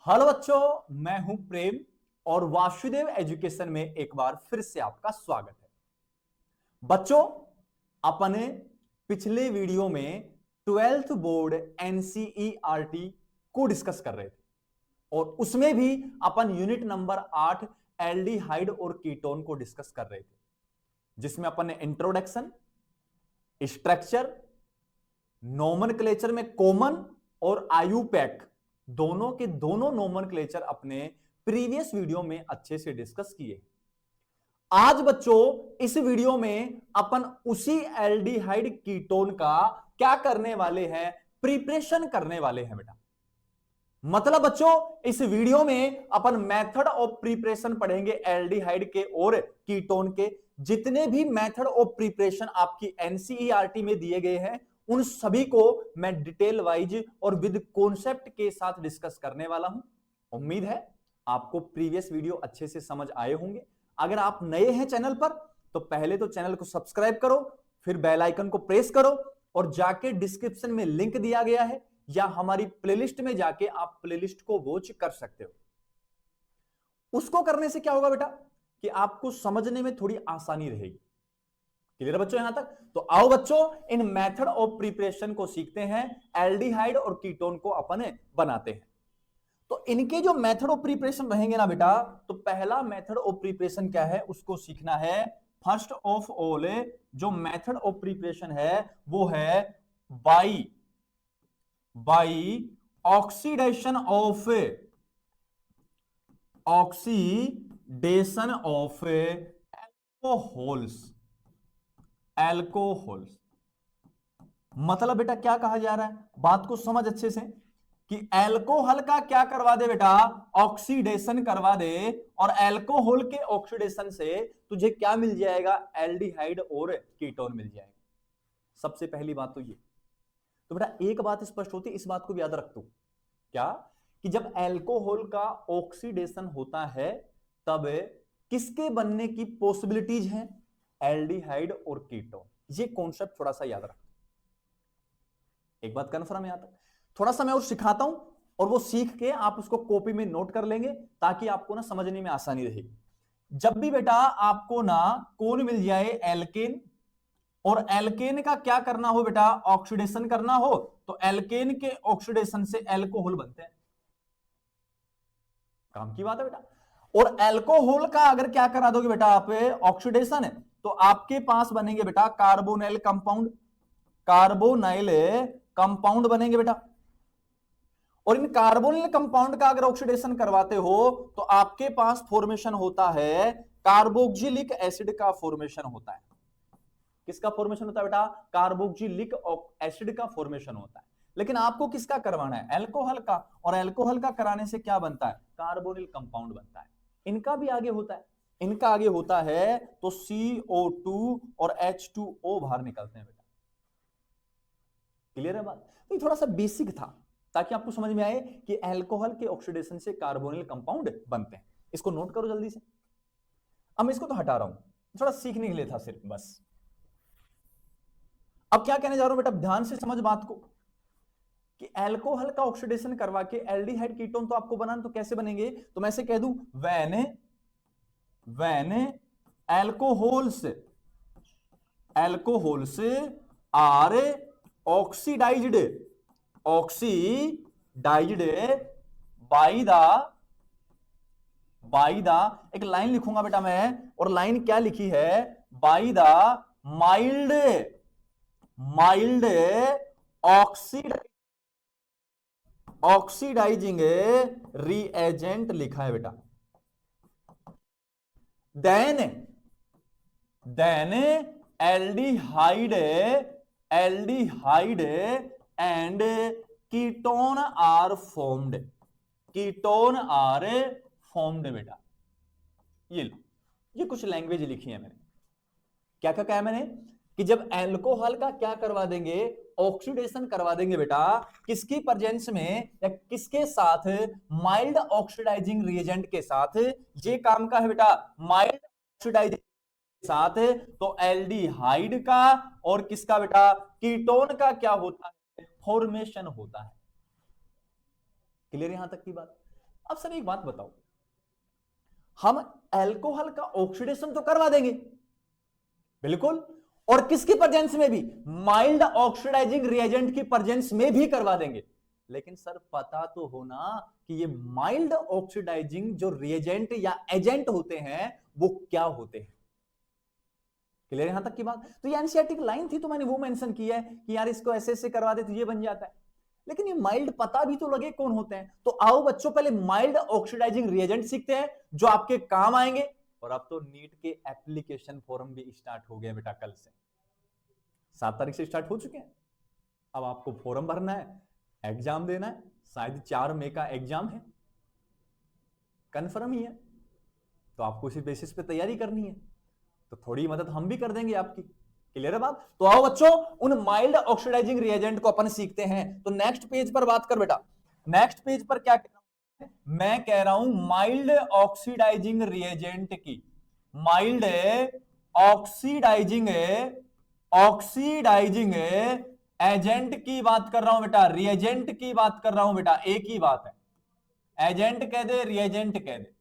Hello बच्चों, मैं हूं प्रेम और वासुदेव एजुकेशन में एक बार फिर से आपका स्वागत है। बच्चों, अपने पिछले वीडियो में 12th बोर्ड एनसीईआरटी को डिस्कस कर रहे थे और उसमें भी अपन यूनिट नंबर 8 एल्डिहाइड और कीटोन को डिस्कस कर रहे थे, जिसमें अपन ने इंट्रोडक्शन, स्ट्रक्चर, नोमेनक्लेचर में कॉमन और आयुपैक दोनों के दोनों नोमेनक्लेचर अपने प्रीवियस वीडियो में अच्छे से डिस्कस किए। आज बच्चों इस वीडियो में अपन उसी एल्डिहाइड कीटोन का क्या करने वाले हैं, प्रिपरेशन करने वाले हैं बेटा। मतलब बच्चों इस वीडियो में अपन मेथड ऑफ प्रिपरेशन पढ़ेंगे एल्डिहाइड के और कीटोन के। जितने भी मेथड ऑफ प्रिपरेशन आपकी एनसीईआरटी में दिए गए हैं उन सभी को मैं डिटेल वाइज और विद कॉन्सेप्ट के साथ डिस्कस करने वाला हूं। उम्मीद है आपको प्रीवियस वीडियो अच्छे से समझ आए होंगे। अगर आप नए हैं चैनल पर तो पहले तो चैनल को सब्सक्राइब करो, फिर बेल आइकन को प्रेस करो और जाके डिस्क्रिप्शन में लिंक दिया गया है या हमारी प्लेलिस्ट में जाके आप प्लेलिस्ट को वॉच कर सकते हो। उसको करने से क्या होगा बेटा कि आपको समझने में थोड़ी आसानी रहेगी। क्लियर बच्चों यहां तक? तो आओ बच्चों इन मेथड ऑफ प्रिपरेशन को सीखते हैं। एल्डिहाइड और कीटोन को अपन बनाते हैं। तो इनके जो मेथड ऑफ प्रिपरेशन रहेंगे ना बेटा, तो पहला मेथड ऑफ प्रिपरेशन क्या है उसको सीखना है। फर्स्ट ऑफ ऑल जो मेथड ऑफ प्रिपरेशन है वो है बाई ऑक्सीडेशन ऑफ एल्कोहल्स। मतलब बेटा क्या कहा जा रहा है, बात को समझ अच्छे से कि एल्कोहल का क्या करवा दे बेटा, ऑक्सीडेशन करवा दे। और एल्कोहल के ऑक्सीडेशन से तुझे क्या मिल जाएगा, एल्डिहाइड और कीटोन मिल जाएगा। सबसे पहली बात तो ये। तो बेटा एक बात स्पष्ट होती है, इस बात को भी याद रख तू, क्या कि जब एल्कोहल का ऑक्सीडेशन होता है तब किसके बनने की पॉसिबिलिटीज हैं, एल्डिहाइड और कीटोन। ये कॉन्सेप्ट थोड़ा सा याद रख। एक बात कन्फर्म है यहां तक? थोड़ा सा मैं और सिखाता हूं और वो सीख के आप उसको कॉपी में नोट कर लेंगे ताकि आपको ना समझने में आसानी रहेगी। जब भी बेटा आपको ना कौन मिल जाए, एल्केन, और एल्केन का क्या करना हो बेटा, ऑक्सीडेशन करना हो, तो एल्केन के ऑक्सीडेशन से एल्कोहल बनते हैं। काम की बात है बेटा। और एल्कोहल का अगर क्या करा दोगे बेटा आप, ऑक्सीडेशन, तो आपके पास बनेंगे बेटा कार्बोनाइल कंपाउंड बनेंगे बेटा। और इन कार्बोनिल कंपाउंड का अगर ऑक्सीडेशन करवाते हो तो आपके पास फॉर्मेशन होता है कार्बोक्सिलिक एसिड का फॉर्मेशन होता है। किसका फॉर्मेशन होता है बेटा, कार्बोक्सिलिक एसिड का फॉर्मेशन होता है। लेकिन आपको किसका करवाना है, एल्कोहल का। और एल्कोहल का कराने से क्या बनता है, कार्बोनिल कंपाउंड बनता है। इनका भी आगे होता है, इनका आगे होता है तो CO2 और H2O बाहर निकलते हैं बेटा। क्लियर है बात? तो ये थोड़ा सा बेसिक था ताकि आपको समझ में आए कि अल्कोहल के ऑक्सीडेशन से कार्बोनिल कंपाउंड बनते हैं। इसको नोट करो जल्दी से। अब मैं इसको तो हटा रहा हूं, थोड़ा सीखने के लिए था सिर्फ बस। अब क्या कहने जा रहा हूं बेटा, ध्यान से समझ बात को कि अल्कोहल का ऑक्सीडेशन करवा के एल्डिहाइड कीटोन तो आपको बनाना, तो कैसे बनेंगे, तो मैं ऐसे कह दूं, when alcohols are oxidised by the एक लाइन लिखूंगा बेटा मैं, और लाइन क्या लिखी है, by the mild oxidising reagent लिखा है बेटा। Then aldehyde and ketone are formed बेटा। ये लो, ये कुछ लैंग्वेज लिखी है मैंने। क्या क्या कहा है मैंने कि जब एल्कोहल का क्या करवा देंगे, ऑक्सीडेशन करवा देंगे बेटा, किसकी प्रेजेंस में या किसके साथ, माइल्ड ऑक्सीडाइजिंग रिएजेंट के साथ। ये काम का है बेटा माइल्ड ऑक्सीडाइजिंग के साथ, तो एल्डिहाइड का और किसका बेटा, कीटोन का क्या होता है, फॉर्मेशन होता है। क्लियर यहां तक की बात? अब सर एक बात बताओ, हम अल्कोहल का ऑक्सीडेशन तो करवा देंगे, बिल्कुल, और किसकी प्रेजेंस में भी, माइल्ड ऑक्सीडाइजिंग रिएजेंट की प्रेजेंस में भी करवा देंगे। लेकिन सर पता तो होना कि ये माइल्ड ऑक्सीडाइजिंग जो रिएजेंट या एजेंट होते हैं वो क्या होते हैं। क्लियर यहां तक की बात? तो ये एनसीईआरटी की लाइन थी तो मैंने वो मेंशन किया है कि यार इसको ऐसे ऐसे करवा दे तो ये बन जाता है। लेकिन ये माइल्ड पता भी तो लगे कौन होते हैं। तो आओ बच्चों पहले माइल्ड ऑक्सीडाइजिंग रिएजेंट सीखते हैं जो आपके काम आएंगे। और अब तो नीट के एप्लीकेशन फॉर्म भी स्टार्ट हो गए बेटा, कल से 7 तारीख से स्टार्ट हो चुके हैं। अब आपको फॉर्म भरना है, एग्जाम देना है, शायद 4 मई का एग्जाम है, कंफर्म ही है। तो आपको इसी बेसिस पे तैयारी करनी है, तो थोड़ी मदद हम भी कर देंगे आपकी। क्लियर है बात? तो आओ बच्चों उन माइल्ड ऑक्सीडाइजिंग रिएजेंट को अपन सीखते हैं। तो नेक्स्ट पेज पर बात कर बेटा, नेक्स्ट पेज पर क्या कह रहा हूं मैं, कह रहा हूं माइल्ड ऑक्सीडाइजिंग रिएजेंट की, माइल्ड ऑक्सीडाइजिंग ऑक्सीडाइजिंग एजेंट की बात कर रहा हूं बेटा, रिएजेंट की बात कर रहा हूं बेटा, एक ही बात है, एजेंट कह दे रिएजेंट कह दे।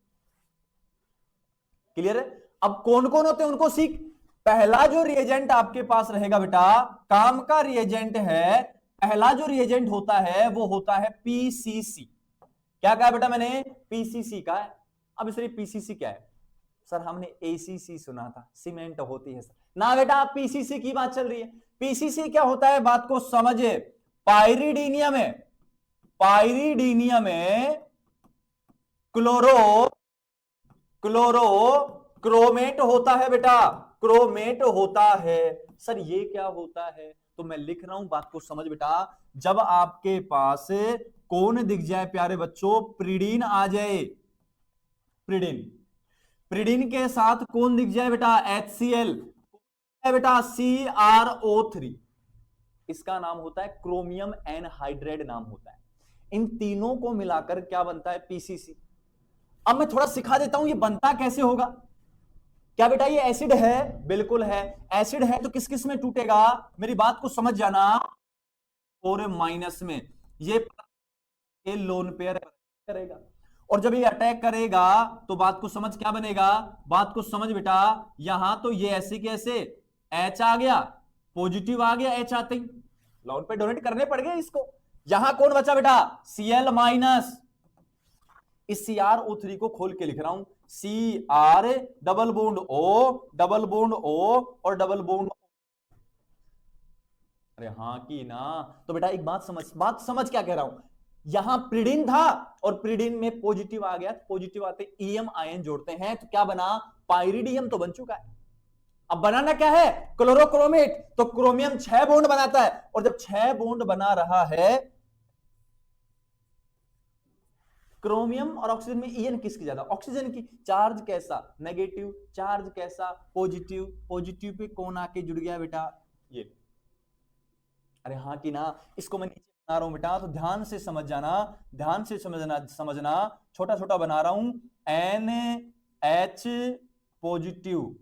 क्लियर है? अब कौन कौन होते हैं उनको सीख। पहला जो रिएजेंट आपके पास रहेगा बेटा, काम का रिएजेंट है, पहला जो रिएजेंट होता है वो होता है पीसीसी। क्या कहा बेटा मैंने? पीसीसी का है। अब इसलिए पीसीसी क्या है सर? हमने एसीसी सुना था, सीमेंट होती है सर। ना बेटा, पीसीसी की बात चल रही है। पीसीसी क्या होता है बात को समझे। पाइरिडीनियम है, पाइरिडीनियम है क्लोरो क्रोमेट होता है बेटा, क्रोमेट होता है। सर ये क्या होता है? तो मैं लिख रहा हूं, बात को समझ बेटा। जब आपके पास कौन दिख जाए प्यारे बच्चों, प्रीडीन आ जाए, प्रीडीन, प्रीडीन के साथ कौन दिख जाए बेटा? HCl है बेटा, CrO3, इसका नाम होता है क्रोमियम एनहाइड्राइड नाम होता है। इन तीनों को मिलाकर क्या बनता है? पीसीसी। अब मैं थोड़ा सिखा देता हूं ये बनता कैसे होगा। क्या बेटा ये एसिड है? बिल्कुल है। एसिड है तो किस किस में टूटेगा? मेरी बात को समझ जाना, और माइनस में ये लोन पेयर करेगा। और जब ये अटैक करेगा तो बात को समझ, क्या बनेगा? बात को समझ बेटा, यहां तो ये ऐसे कैसे H आ गया, पॉजिटिव आ गया, H आते ही लोन पे डोनेट करने पड़ गए इसको। यहां कौन बचा बेटा? Cl minus. इस CrO3 को खोल के लिख रहा हूं, Cr double bond O, double bond O और डबल बॉन्ड। अरे हाँ की ना। तो बेटा एक बात समझ क्या कह रहा हूं। यहां प्रीडिन था और प्रीडिन में पॉजिटिव आ गया, पॉजिटिव आते ईएम आयन जोड़ते हैं तो क्या बना? पाइरिडियम तो बन चुका है। अब बनाना क्या है? क्लोरोक्रोमेट। तो क्रोमियम 6 बॉन्ड बनाता है, और जब 6 बॉन्ड बना रहा है, क्रोमियम और ऑक्सीजन में ईएन किसकी ज्यादा? ऑक्सीजन की। चार्ज कैसा? नेगेटिव। चार्ज कैसा? पॉजिटिव। पॉजिटिव पे कौन आके जुड़ गया बेटा? ये। अरे हाँ कि ना। इसको मैं नीचे बना रहा हूं बेटा, तो ध्यान से समझ जाना, ध्यान से समझना। छोटा छोटा बना रहा हूं, NH पॉजिटिव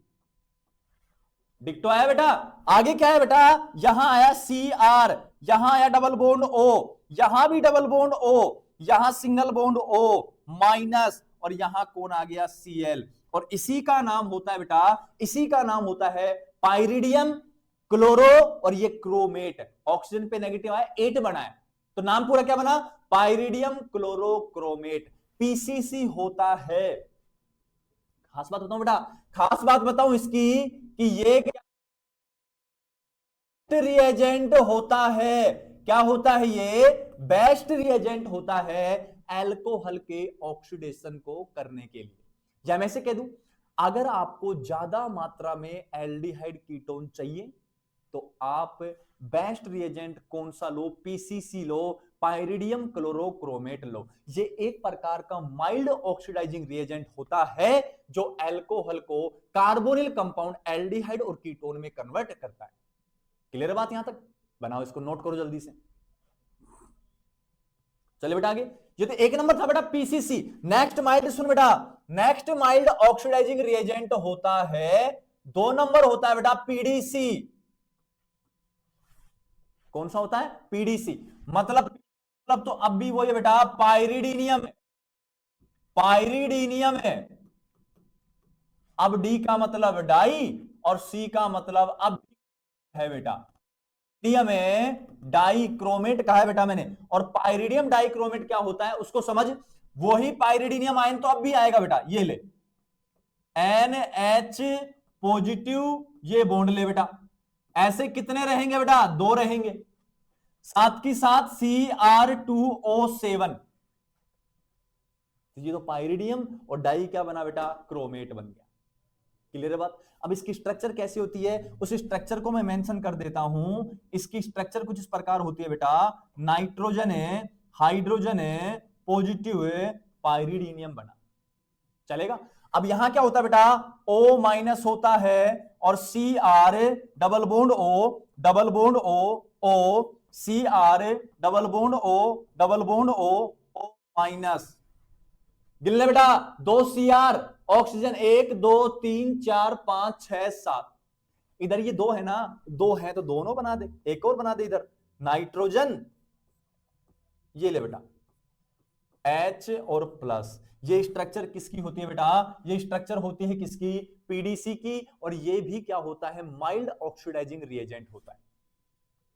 डिक्टो आया बेटा। आगे क्या है बेटा? यहां आया Cr, यहां आया डबल बॉन्ड O, यहां भी डबल बॉन्ड O, यहां सिंगल बॉन्ड O माइनस, और यहां कौन आ गया? Cl। और इसी का नाम होता है बेटा, इसी का नाम होता है पाइरिडियम, क्लोरो, और ये क्रोमेट। ऑक्सीजन पे नेगेटिव आया, 8 बना है, तो नाम पूरा क्या बना? पाइरिडियम क्लोरोक्रोमेट। पीसीसी होता है। खास बात बताऊं बेटा, खास बात बताऊं इसकी कि ये रिएजेंट होता है। क्या होता है? ये बेस्ट रिएजेंट होता है अल्कोहल के ऑक्सीडेशन को करने के लिए। या मैं से कह दूं, अगर आपको ज्यादा मात्रा में एल्डिहाइड कीटोन चाहिए तो आप बेस्ट रिएजेंट कौन सा लो? पीसीसी लो, पाइरिडियम क्लोरोक्रोमेट लो। ये एक प्रकार का माइल्ड ऑक्सीडाइजिंग रिएजेंट होता है जो अल्कोहल को कार्बोनिल कंपाउंड एल्डिहाइड और कीटोन में कन्वर्ट करता है। क्लियर बात यहां तक? बनाओ, इसको नोट करो जल्दी से। चलिए बेटा आगे। ये तो एक नंबर था बेटा पीसीसी। नेक्स्ट माइल्ड सुन बेटा, नेक्स्ट माइल्ड ऑक्सीडाइजिंग रिएजेंट होता है, 2 नंबर होता है बेटा पीडीसी। कौन सा होता है? पीडीसी। मतलब तो अब भी वो ये बेटा पाइरिडीनियम, पाइरिडीनियम है। अब डी का मतलब डाई और सी का मतलब अब है बेटा, पाइरिडियम है डाई क्रोमेट कहा है बेटा मैंने, और पाइरिडियम डाई क्रोमेट क्या होता है उसको समझ। वही पाइरिडीनियम आयन तो अब भी आएगा बेटा, ये ले NH पॉजिटिव, ये बॉन्ड ले बेटा, ऐसे कितने रहेंगे बेटा, 2 रहेंगे, साथ की साथ Cr2O7, ये तो पाइरिडियम और डाई क्या बना बेटा, क्रोमेट बन गया। क्लियर है बात। अब इसकी स्ट्रक्चर कैसी होती है, उस स्ट्रक्चर को मैं मेंशन कर देता हूं। इसकी स्ट्रक्चर कुछ इस प्रकार होती है बेटा, नाइट्रोजन है, हाइड्रोजन है, पॉजिटिव है, पाइरिडीनियम बना, चलेगा। अब यहां क्या होता है बेटा, O माइनस होता है और Cr double bond O, double bond O, Cr double bond O, double bond O minus, गिन ले बेटा, 2 Cr, ऑक्सीजन 1 2 3 4 5 6 7, इधर ये 2 है ना, 2 है तो दोनों बना दे, एक और बना दे इधर, नाइट्रोजन, ये ले बेटा H और प्लस। ये स्ट्रक्चर किसकी होती है बेटा, ये स्ट्रक्चर होती है किसकी, पीडीसी की, और ये भी क्या होता है, माइल्ड ऑक्सीडाइजिंग रिएजेंट होता है।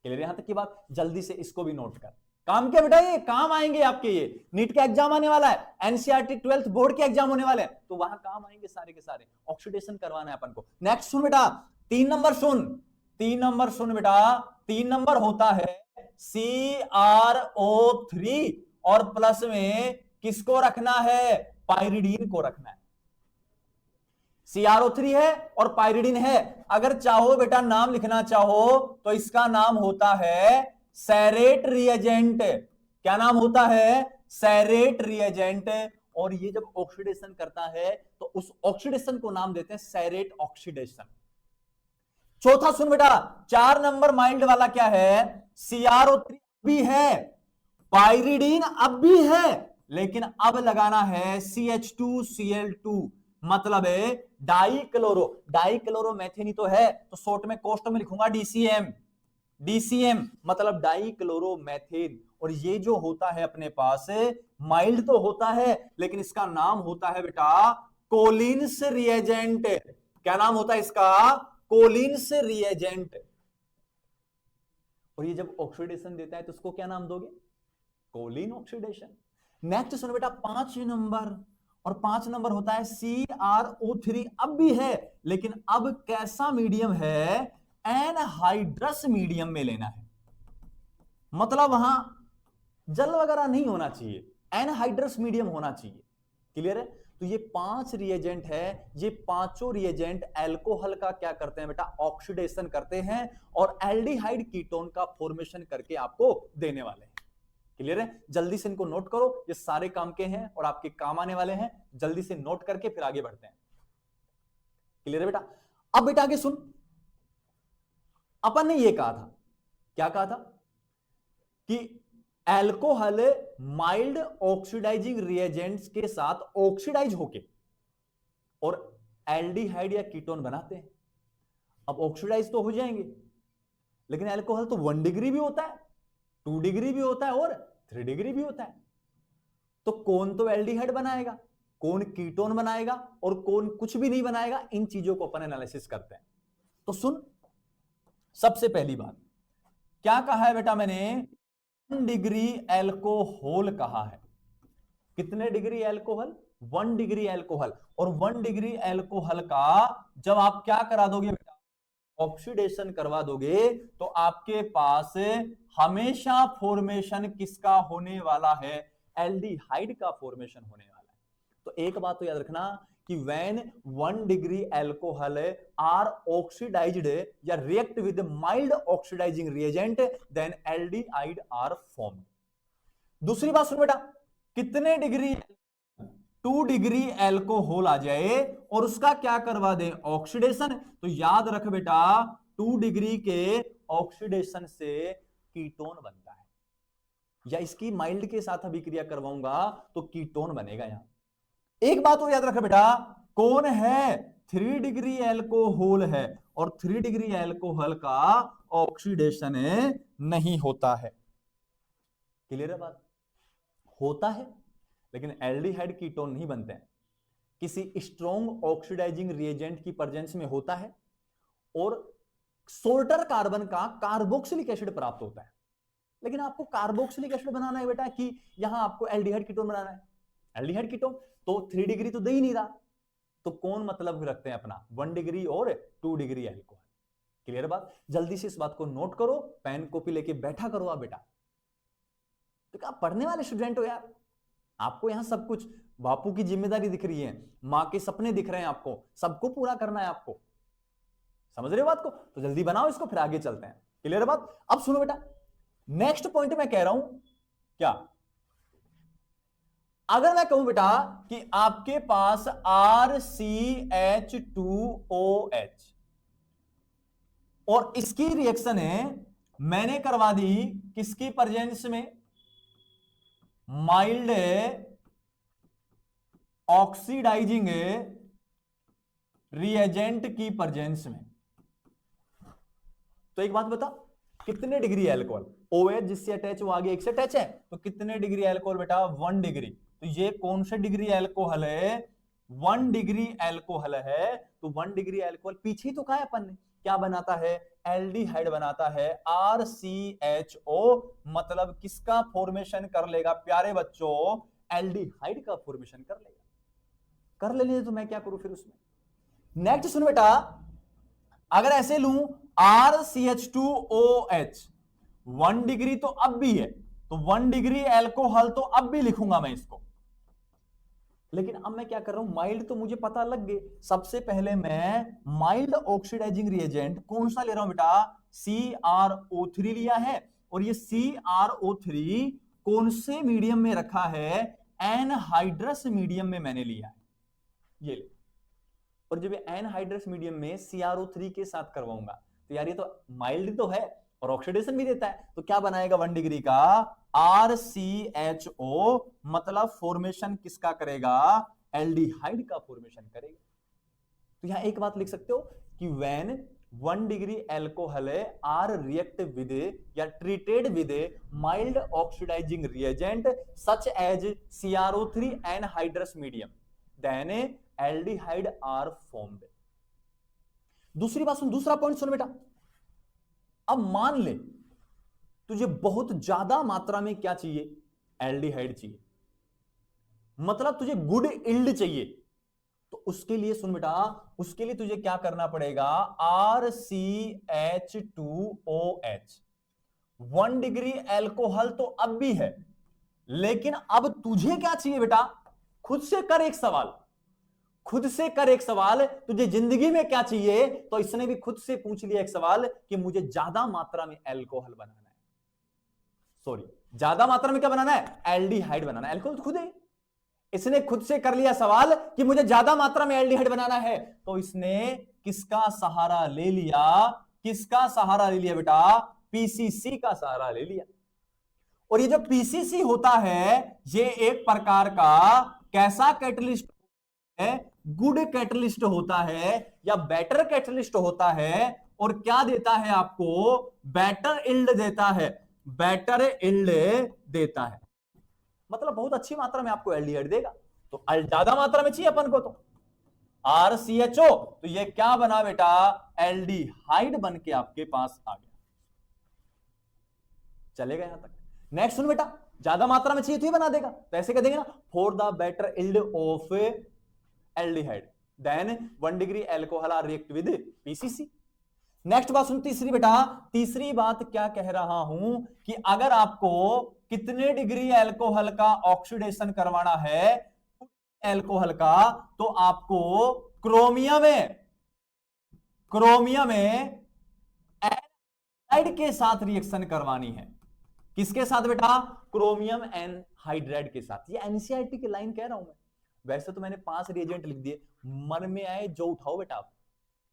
क्लियर यहां तक की बात, जल्दी से इसको भी नोट कर, काम क्या बेटा, ये काम आएंगे आपके, ये नीट का एग्जाम आने वाला है, एनसीईआरटी 12th बोर्ड के एग्जाम होने वाले हैं, तो वहां काम आएंगे सारे के सारे, ऑक्सीडेशन करवाना है अपन को। नेक्स्ट सुन बेटा, 3 नंबर सुन, 3 नंबर सुन बेटा, 3 नंबर होता है CrO3 और प्लस में किसको रखना है, पाइरिडीन को रखना है। CrO3 है और पाइरिडीन है, अगर चाहो बेटा नाम लिखना चाहो तो इसका नाम होता है सैरेट रिएजेंट। क्या नाम होता है, सैरेट रिएजेंट। और ये जब ऑक्सीडेशन करता है तो उस ऑक्सीडेशन को नाम देते हैं सैरेट ऑक्सीडेशन। चौथा सुन बेटा, 4 नंबर माइल्ड वाला क्या है, CrO3 भी है, पाइरिडीन अब भी है, लेकिन अब लगाना है CH2Cl2, मतलब है डाइक्लोरो, डाइक्लोरोमेथेन ही तो है, तो शॉर्ट में कोष्ट में लिखूंगा DCM, DCM मतलब डाइक्लोरोमेथेन। और ये जो होता है अपने पास माइल्ड तो होता है, लेकिन इसका नाम होता है बेटा कोलिन्स रिएजेंट। क्या नाम होता है इसका, कोलिन्स रिएजेंट। और ये जब ऑक्सीडेशन देता है तो उसको क्या नाम दोगे, कोलिन ऑक्सीडेशन। नेक्स्ट सुनो बेटा 5 नंबर, और 5 नंबर होता है CrO3 अब भी है, लेकिन अब कैसा मीडियम है, एनहाइड्रस मीडियम में लेना है, मतलब वहां जल वगैरह नहीं होना चाहिए, एनहाइड्रस मीडियम होना चाहिए। क्लियर है। तो ये 5 रिएजेंट है, ये पांचों रिएजेंट अल्कोहल का क्या करते हैं बेटा, ऑक्सीडेशन करते हैं और एल्डिहाइड कीटोन का फॉर्मेशन करके आपको देने वाले हैं। क्लियर है, जल्दी से इनको नोट करो, ये सारे काम के हैं और आपके काम आने वाले हैं, जल्दी से नोट करके फिर आगे बढ़ते हैं। क्लियर है बेटा। अब बेटा आगे सुन, अपन ने ये कहा था, क्या कहा था कि अल्कोहल माइल्ड ऑक्सीडाइजिंग रिएजेंट्स के साथ ऑक्सीडाइज होके और एल्डिहाइड या कीटोन बनाते हैं। अब ऑक्सीडाइज तो हो जाएंगे, लेकिन अल्कोहल तो 1 डिग्री भी होता है, 2 डिग्री भी होता है और 3 डिग्री भी होता है। तो कौन तो एल्डिहाइड बनाएगा, कौन कीटोन बनाएगा और कौन कुछ भी नहीं बनाएगा, इन चीजों को अपन एनालिसिस करते हैं। तो सुन, सबसे पहली बात क्या कहा है बेटा मैंने, 1 डिग्री एल्कोहल कहा है। कितने डिग्री एल्कोहल, 1 डिग्री एल्कोहल। और 1 डिग्री एल्कोहल का जब आप क्या करा दोगे बेटा, ऑक्सीडेशन करवा दोगे, तो आपके पास हमेशा फॉर्मेशन किसका होने वाला है, एल्डिहाइड का फॉर्मेशन होने वाला है। तो एक बात तो याद रखना कि when 1 degree alcohol are oxidised या react with mild oxidising reagent, then aldehyde are formed. दूसरी बात सुन बेटा, कितने डिग्री, 2 डिग्री एल्कोहल आ जाए और उसका क्या करवा दे, ऑक्सीडेशन, तो याद रख बेटा 2 डिग्री के ऑक्सीडेशन से कीटोन बनता है, या इसकी माइल्ड के साथ अभिक्रिया करवाऊंगा तो कीटोन बनेगा। यहां एक बात तो याद रख बेटा, कौन है, 3 डिग्री एल्कोहल है, और 3 डिग्री एल्कोहल का ऑक्सीडेशन नहीं होता है। क्लियर है बात, होता है लेकिन एल्डिहाइड कीटोन नहीं बनते हैं, किसी स्ट्रॉन्ग ऑक्सीडाइजिंग रिएजेंट की प्रेजेंस में होता है और शॉर्टर कार्बन का कार्बोक्सिलिक एसिड प्राप्त होता है। लेकिन आपको कार्बोक्सिलिक एसिड बनाना है बेटा कि यहां आपको एल्डिहाइड कीटोन बनाना है, एल्डिहाइड कीटोन तो 3 डिग्री तो दे ही नहीं रहा, तो कौन मतलब रखते हैं अपना 1 डिग्री और 2 डिग्री एल्कोहल। क्लियर बात? जल्दी से इस बात को नोट करो, पेन कॉपी लेके बैठा करो आप बेटा। तो आप पढ़ने वाले स्टूडेंट हो यार, आपको यहां सब कुछ बापू की जिम्मेदारी दिख रही है, मां के सपने दिख रहे हैं, आपको सबको पूरा करना है आपको। समझ रहे हो बात को? तो जल्दी बनाओ इसको, फिर आगे चलते हैं। क्लियर बात? अब सुनो बेटा, नेक्स्ट पॉइंट मैं कह रहा हूं क्या, अगर मैं कहूं बेटा कि आपके पास RCH2OH और इसकी रिएक्शन है मैंने करवा दी किसकी प्रेजेंस में, माइल्ड ऑक्सीडाइजिंग रिएजेंट की प्रेजेंस में, तो एक बात बता कितने डिग्री एल्कोहल, OH जिससे अटैच वो आगे एक से अटैच है, तो कितने डिग्री एल्कोहल बेटा 1 डिग्री। तो ये कौन से डिग्री एल्कोहल है, 1 डिग्री एल्कोहल है। तो 1 डिग्री एल्कोहल पीछे ही तो कहा है अपन ने, क्या बनाता है, एल्डिहाइड बनाता है, RCHO, मतलब किसका फॉर्मेशन कर लेगा प्यारे बच्चों, एल्डिहाइड का फॉर्मेशन कर लेगा। कर लेने तो मैं क्या करूं फिर उसमें। नेक्स्ट सुन बेटा, अगर ऐसे लूं RCH2OH 1 डिग्री तो अब भी है, तो 1 डिग्री एल्कोहल तो अब भी लिखूंगा मैं इसको, लेकिन अब मैं क्या कर रहा हूं, माइल्ड तो मुझे पता लग गए। सबसे पहले मैं माइल्ड ऑक्सीडाइजिंग रिएजेंट कौन सा ले रहा हूं बेटा, CrO3 लिया है, और ये CrO3 कौन से मीडियम में रखा है, एनहाइड्रस मीडियम में मैंने लिया है, ये ले। और जब ये एनहाइड्रस मीडियम में CrO3 के साथ करवाऊंगा तो यार ये तो माइल्ड तो है और ऑक्सीडेशन भी देता है, तो क्या बनाएगा 1 डिग्री का RCHO, मतलब फॉर्मेशन किसका करेगा, एल्डिहाइड का फॉर्मेशन करेगा। तो यहां एक बात लिख सकते हो कि when 1 degree alcohol are react with या treated with mild oxidising reagent such as CrO3 anhydrous medium, then aldehyde are formed. दूसरी बात सुन, दूसरा पॉइंट सुन बेटा, अब मान ले तुझे बहुत ज्यादा मात्रा में क्या चाहिए, एल्डिहाइड चाहिए, मतलब तुझे गुड इल्ड चाहिए, तो उसके लिए सुन बेटा, उसके लिए तुझे क्या करना पड़ेगा, RCH2OH 1 डिग्री एल्कोहल तो अब भी है, लेकिन अब तुझे क्या चाहिए बेटा, खुद से कर एक सवाल, खुद से कर एक सवाल, तुझे जिंदगी में क्या चाहिए। तो इसने भी खुद से पूछ लिया एक सवाल कि मुझे ज्यादा मात्रा में एल्कोहल बनाना है, सॉरी ज्यादा मात्रा में क्या बनाना है, एल्डिहाइड बनाना है। एल्कोहल तो खुद है, इसने खुद से कर लिया सवाल कि मुझे ज्यादा मात्रा में एल्डिहाइड बनाना है, तो इसने किसका सहारा ले लिया, किसका सहारा ले लिया बेटा, PCC का सहारा ले लिया। और ये जो PCC होता है ये एक प्रकार का कैसा कैटलिस्ट है, गुड कैटलिस्ट होता है या बेटर कैटलिस्ट होता है, और क्या देता है आपको, बेटर इल्ड देता है, बेटर इल्ड देता है, मतलब बहुत अच्छी मात्रा में आपको एल्डिहाइड देगा। तो ज्यादा मात्रा में चाहिए अपन को, तो RCHO, तो ये क्या बना बेटा, एल्डिहाइड बन के आपके पास आ गया। चलेगा यहां तक। नेक्स्ट सुन बेटा, ज्यादा मात्रा में चाहिए तो ये बना देगा, तो ऐसे कह देंगे ना, for the better yield of aldehyde then 1 degree alcohol are react with PCC। Next बात सुन, तीसरी बेटा, तीसरी बात क्या कह रहा हूं कि अगर आपको कितने डिग्री एल्कोहल का ऑक्सीडेशन करवाना है एल्कोहल का, तो आपको क्रोमियम एनहाइड्राइड के साथ रिएक्शन करवानी है। किसके साथ बेटा, क्रोमियम एनहाइड्राइड के साथ। ये एनसीईआरटी की लाइन कह रहा हूं मैं, वैसे तो मैंने 5 रिएजेंट लिख दिए, मन में आए जो उठाओ बेटा आप,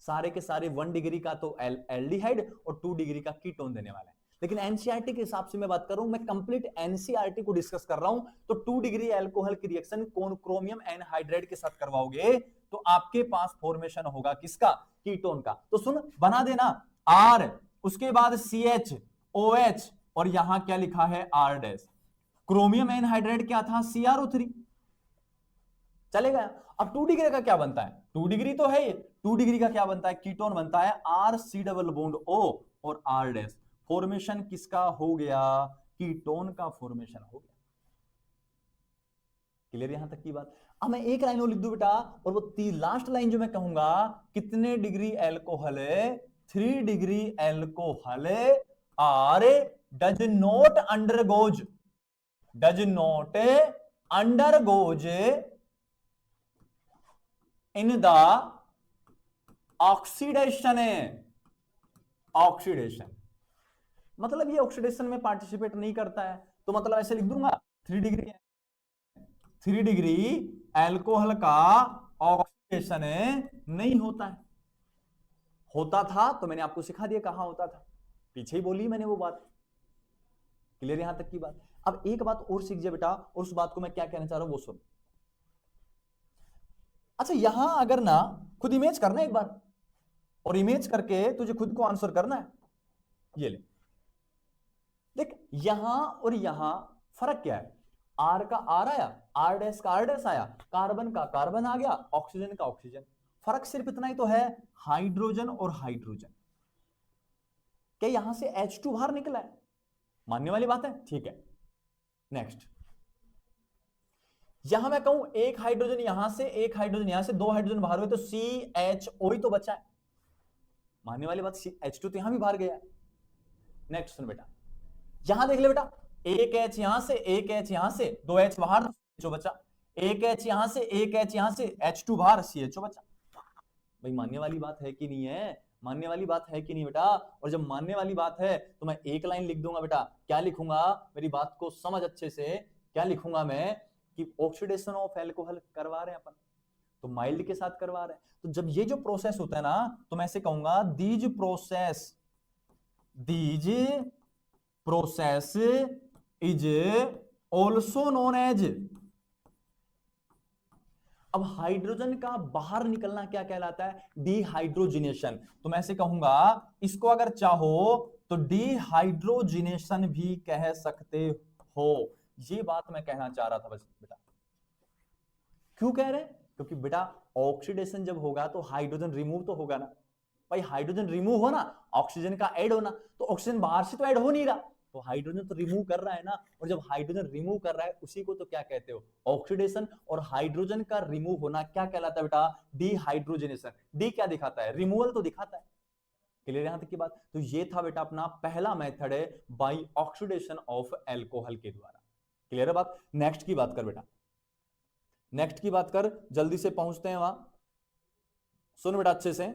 सारे के सारे 1 डिग्री का तो एल्डिहाइड और 2 डिग्री का कीटोन देने वाला है। लेकिन एनसीईआरटी के हिसाब से मैं बात कर रहा हूं, मैं कंप्लीट एनसीईआरटी को डिस्कस कर रहा हूं। तो 2 डिग्री एल्कोहल की रिएक्शन कौन क्रोमियम एनहाइड्राइड के साथ करवाओगे तो आपके पास फॉर्मेशन होगा किसका, कीटोन का। तो सुन बना देना, R उसके बाद CHOH और यहां क्या लिखा है R डैश। क्रोमियम एनहाइड्राइड क्या था, CrO3, चलेगा। अब 2 डिग्री का क्या बनता है, 2 डिग्री तो है ये, 2 डिग्री का क्या बनता है, कीटोन बनता है R C double bond O और आर डैश। फॉर्मेशन किसका हो गया, कीटोन का फॉर्मेशन हो गया। क्लियर यहां तक की बात। अब मैं एक लाइन और लिख दूं बेटा, और वो लास्ट लाइन जो मैं कहूंगा, कितने डिग्री एल्कोहल है, 3 degree alcohol are does not undergoes, does not undergoes in the oxidation, oxidation मतलब ये ऑक्सीडेशन में पार्टिसिपेट नहीं करता है, तो मतलब ऐसे लिख दूंगा 3 डिग्री, 3 डिग्री एल्कोहल का ऑक्सीडेशन नहीं होता है। होता था तो मैंने आपको सिखा दिया कहां होता था, पीछे ही बोली मैंने वो बात। क्लियर यहां तक की बात। अब एक बात और सीख जाए बेटा, और उस बात को मैं क्या कहना चाह रहा हूं वो सुन। अच्छा यहां अगर ना खुद इमेज करना एक बार, और इमेज करके तुझे खुद को आंसर करना है। ये ले देख, यहां और यहां फर्क क्या है, आर का आर आया, आर डैश का आर डैश आया, कार्बन का कार्बन आ गया, ऑक्सीजन का ऑक्सीजन। फर्क सिर्फ इतना ही तो है, हाइड्रोजन और हाइड्रोजन। क्या यहां से H2 बाहर निकला है, मानने वाली बात है, ठीक है। नेक्स्ट, यहां मैं कहूं एक हाइड्रोजन यहां से, एक हाइड्रोजन यहां से, 2 हाइड्रोजन बाहर हुए तो CHO ही तो बचा है, मानने वाली बात। H2 तो यहां भी बाहर गया। नेक्स्ट सुन बेटा, यहां देख ले बेटा, एक H यहां से, एक H यहां से, 2 H बाहर तो CHO बचा, एक H यहां से, एक H यहां से, H2 बाहर, CHO बचा। भाई मानने वाली बात है कि नहीं है, मानने वाली बात है कि नहीं बेटा। और जब मानने वाली बात है तो मैं एक लाइन लिख दूंगा बेटा, क्या लिखूंगा, मेरी बात को समझ अच्छे से, क्या लिखूंगा मैं, कि ऑक्सीडेशन ऑफ एल्कोहल करवा रहे हैं अपन, तो माइल्ड के साथ करवा रहे हैं। तो जब ये जो प्रोसेस होता है ना, तो मैं ऐसे कहूंगा these process is also known as. अब हाइड्रोजन का बाहर निकलना क्या कहलाता है, डिहाइड्रोजिनेशन। तो मैं ऐसे कहूंगा, इसको अगर चाहो तो डिहाइड्रोजिनेशन भी कह सकते हो। ये बात मैं कहना चाह रहा था बस बेटा। क्यों कह रहे हैं, क्योंकि बेटा ऑक्सीडेशन जब होगा तो हाइड्रोजन रिमूव तो होगा ना भाई, हाइड्रोजन रिमूव हो ना, ऑक्सीजन का ऐड होना, तो ऑक्सीजन बाहर से तो ऐड हो नहीं रहा, तो हाइड्रोजन तो रिमूव कर रहा है ना। और जब हाइड्रोजन रिमूव कर रहा है उसी को तो क्या कहते हो, ऑक्सीडेशन। और हाइड्रोजन का रिमूव होना क्या कहलाता है बेटा, डिहाइड्रोजनेशन। डी क्या दिखाता है, रिमूवल तो दिखाता है। क्लियर यहां तक की बात। तो ये था बेटा अपना पहला मेथड है, बाई ऑक्सीडेशन ऑफ एल्कोहल के द्वारा। क्लियर है बात। नेक्स्ट की बात कर बेटा, नेक्स्ट की बात कर, जल्दी से पहुंचते हैं वहां। सुन बेटा अच्छे से,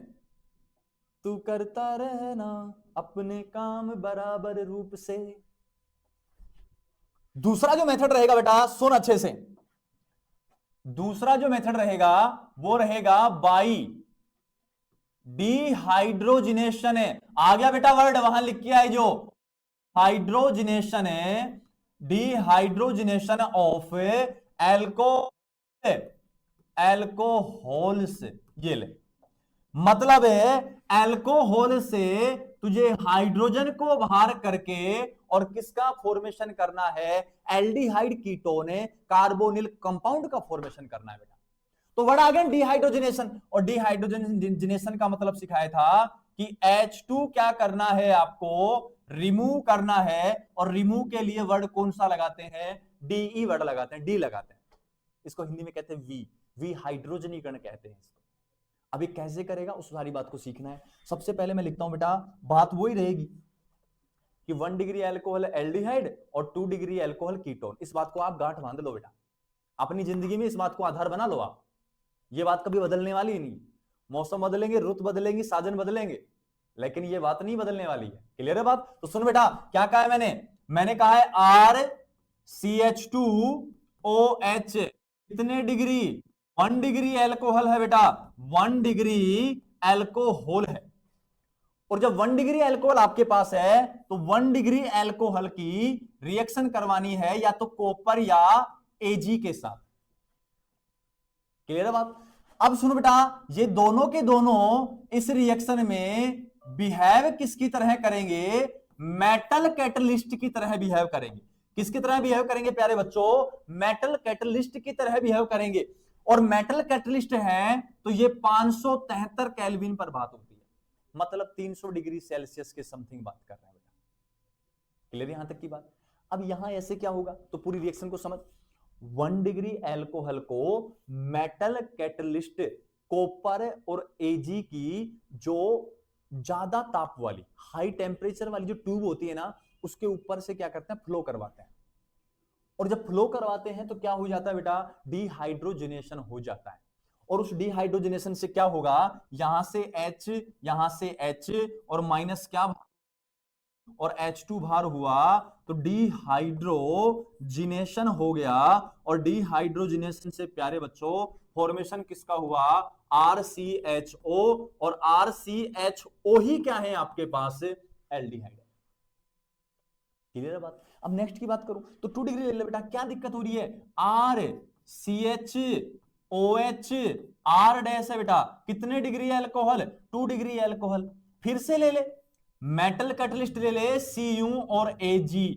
तू करता रहना अपने काम बराबर रूप से। दूसरा जो मेथड रहेगा बेटा, सुन अच्छे से, दूसरा जो मेथड रहेगा वो रहेगा बाई डिहाइड्रोजिनेशन है। आ गया बेटा वर्ड, वहां लिख के आए जो हाइड्रोजिनेशन है, डिहाइड्रोजिनेशन ऑफ एल्कोहल से। ये ले मतलब है एल्कोहल से तुझे हाइड्रोजन को बाहर करके और किसका फॉर्मेशन करना है, एल्डिहाइड कीटोन कार्बोनिल कंपाउंड का फॉर्मेशन करना है बेटा। तो वर्ड आ गया डिहाइड्रोजनेशन। और डिहाइड्रोजनेशन का मतलब सिखाया था कि H2 क्या करना है, आपको रिमूव करना है। और रिमूव के लिए वर्ड कौन सा लगाते हैं, डीई वर्ड लगाते हैं, डी लगाते हैं। इसको हिंदी में कहते हैं वी हाइड्रोजनीकरण कहते हैं इसको। अभी कैसे करेगा उस सारी बात को सीखना है। सबसे पहले मैं लिखता हूं बेटा, बात वही रहेगी कि 1 डिग्री एल्कोहल एल्डिहाइड और 2 डिग्री एल्कोहल कीटोन। इस बात को आप गांठ बांध लो बेटा, अपनी जिंदगी में इस बात को आधार बना लो आप। ये बात कभी बदलने वाली नहीं। मौसम बदलेंगे, रुत बदलेंगे, साधन बदलेंगे, लेकिन ये बात नहीं बदलने वाली है। क्लियर है बात। तो सुन बेटा, क्या कहा है मैंने कहा है RCH2OH कितने डिग्री, 1 डिग्री एल्कोहल है बेटा, 1 डिग्री एल्कोहल है। और जब 1 डिग्री एल्कोहल आपके पास है तो 1 डिग्री एल्कोहल की रिएक्शन करवानी है या तो कॉपर या एजी के साथ। क्लियर है बात। अब सुनो बेटा, ये दोनों के दोनों इस रिएक्शन में बिहेव किसकी तरह करेंगे, मेटल कैटलिस्ट की तरह बिहेव करेंगे। किसकी तरह बिहेव करेंगे प्यारे बच्चों, मेटल कैटलिस्ट की तरह बिहेव करेंगे। और मेटल कैटलिस्ट है तो ये 573 केल्विन पर बात होती है, मतलब 300 डिग्री सेल्सियस के समथिंग बात कर रहे हैं बेटा। क्लियर यहां तक की बात। अब यहां ऐसे क्या होगा तो पूरी रिएक्शन को समझ। 1 डिग्री एल्कोहल को मेटल कैटलिस्ट कॉपर और एजी की जो ज्यादा ताप वाली हाई टेम्परेचर वाली जो ट्यूब होती है ना, उसके ऊपर से क्या करते हैं, फ्लो करवाते हैं। और जब फ्लो करवाते हैं तो क्या हो जाता है बेटा, डिहाइड्रोजनेशन हो जाता है। और उस डिहाइड्रोजनेशन से क्या होगा, यहां से H और माइनस क्या और H2 बाहर हुआ तो डिहाइड्रोजिनेशन हो गया। और डिहाइड्रोजिनेशन से प्यारे बच्चों फॉर्मेशन किसका हुआ, RCHO। और RCHO ही क्या है आपके पास, एल्डिहाइड। क्लियर है बात। अब नेक्स्ट की बात करूं तो 2 डिग्री ले ले बेटा, क्या दिक्कत हो रही है, RCHOH R डैश है बेटा, कितने डिग्री है अल्कोहल, 2 डिग्री अल्कोहल। फिर से ले ले मेटल कैटलिस्ट ले ले Cu और Ag,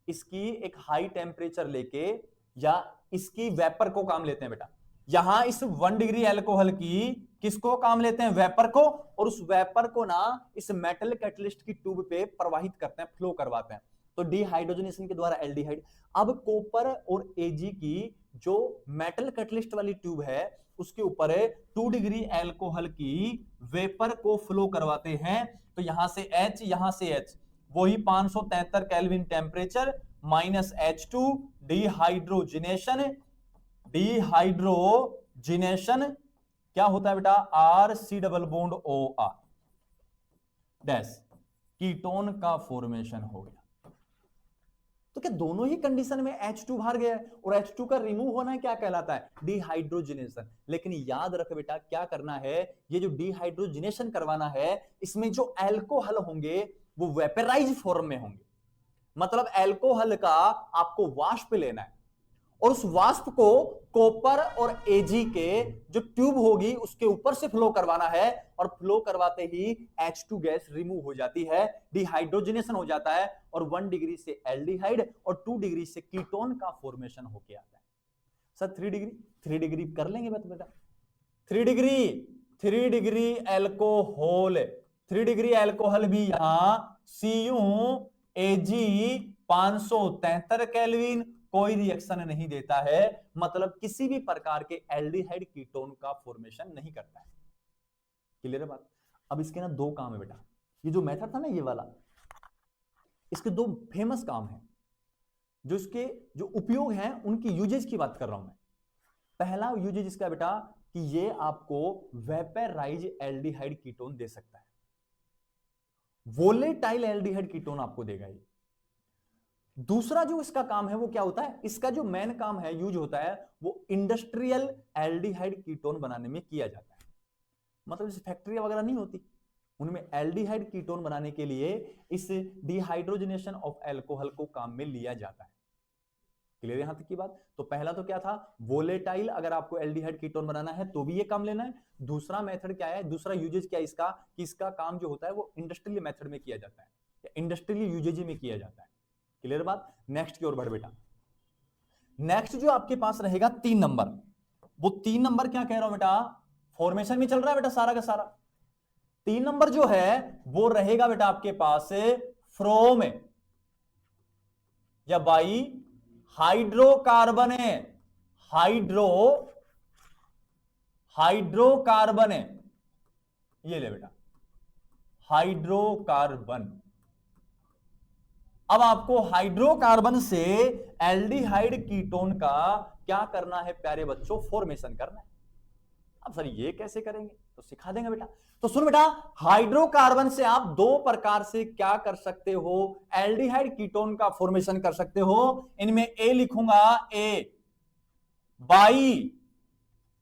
इसकी एक हाई टेम्परेचर लेके या इसकी वेपर को काम लेते हैं बेटा। यहां इस 1 डिग्री अल्कोहल की किसको काम लेते हैं, वेपर को। और उस वेपर को ना इस मेटल कैटलिस्ट की ट्यूब पे प्रवाहित करते हैं, फ्लो करवाते हैं, तो डिहाइड्रोजनेशन के द्वारा एल्डिहाइड। अब कॉपर और एजी की जो मेटल कैटलिस्ट वाली ट्यूब है उसके ऊपर 2 डिग्री अल्कोहल की वेपर को फ्लो करवाते हैं, तो यहां से H, वही 573 kelvin temperature minus H2 dehydrogenation क्या होता है बेटा, RC double bond OR dash, ketone का फॉर्मेशन हो गया। तो क्या दोनों ही कंडीशन में H2 बाहर गया है, और H2 का रिमूव होना क्या कहलाता है, डिहाइड्रोजिनेशन। लेकिन याद रख बेटा क्या करना है, ये जो डिहाइड्रोजिनेशन करवाना है इसमें जो अल्कोहल होंगे वो वेपराइज फॉर्म में होंगे, मतलब अल्कोहल का आपको वाष्प लेना है और उस वाष्प को कॉपर और एजी के जो ट्यूब होगी उसके ऊपर से फ्लो करवाना है, और फ्लो करवाते ही H2 गैस रिमूव हो जाती है, डिहाइड्रोजनेशन हो जाता है, और 1 डिग्री से एल्डिहाइड और 2 डिग्री से कीटोन का फॉर्मेशन होके आता है। सर 3 डिग्री कर लेंगे बेटा, 3 डिग्री एल्कोहल, 3 डिग्री एल्कोहल भी यहां Cu Ag 573 केल्विन, कोई रिएक्शन नहीं देता है, मतलब किसी भी प्रकार के एल्डिहाइड कीटोन का फॉर्मेशन नहीं करता है। क्लियर है बात। अब इसके ना 2 काम है बेटा, ये जो मेथड था ना ये वाला, इसके 2 फेमस काम हैं, जो इसके जो उपयोग हैं उनकी यूजेज की बात कर रहा हूं मैं। पहला यूजेज इसका बेटा कि ये आपको वेपराइज एल्डिहाइड कीटोन दे सकता है, वोलेटाइल एल्डिहाइड कीटोन आपको देगा ये। दूसरा जो इसका काम है वो क्या होता है, इसका जो मेन काम है, यूज होता है, वो इंडस्ट्रियल एल्डिहाइड कीटोन बनाने में किया जाता है। मतलब जैसे फैक्ट्री वगैरह नहीं होती, उनमें एल्डिहाइड कीटोन बनाने के लिए इस डिहाइड्रोजनेशन ऑफ अल्कोहल को काम में लिया जाता है। क्लियर यहां तक की बात। तो पहला तो क्या था, वोलेटाइल, अगर आपको एल्डिहाइड कीटोन बनाना है तो भी ये काम लेना है। दूसरा मेथड क्या है, दूसरा यूजेज क्या है इसका, कि इसका काम जो होता है वो इंडस्ट्रियल मेथड में किया जाता है, या इंडस्ट्रियल यूजेज में किया जाता है। क्लियर बात। नेक्स्ट की ओर बढ़ बेटा। नेक्स्ट जो आपके पास रहेगा 3 नंबर, वो 3 नंबर क्या कह रहा हूं बेटा, फॉर्मेशन में चल रहा है बेटा सारा का सारा। 3 नंबर जो है वो रहेगा बेटा आपके पास फ्रोम या बाई हाइड्रोकार्बन है, हाइड्रोकार्बन है, ये ले बेटा हाइड्रोकार्बन। अब आपको हाइड्रोकार्बन से एल्डिहाइड कीटोन का क्या करना है प्यारे बच्चों, फॉर्मेशन करना है। अब सर ये कैसे करेंगे, तो सिखा देंगे बेटा। तो सुन बेटा, हाइड्रोकार्बन से आप 2 प्रकार से क्या कर सकते हो, एल्डिहाइड कीटोन का फॉर्मेशन कर सकते हो। इनमें ए लिखूंगा, A by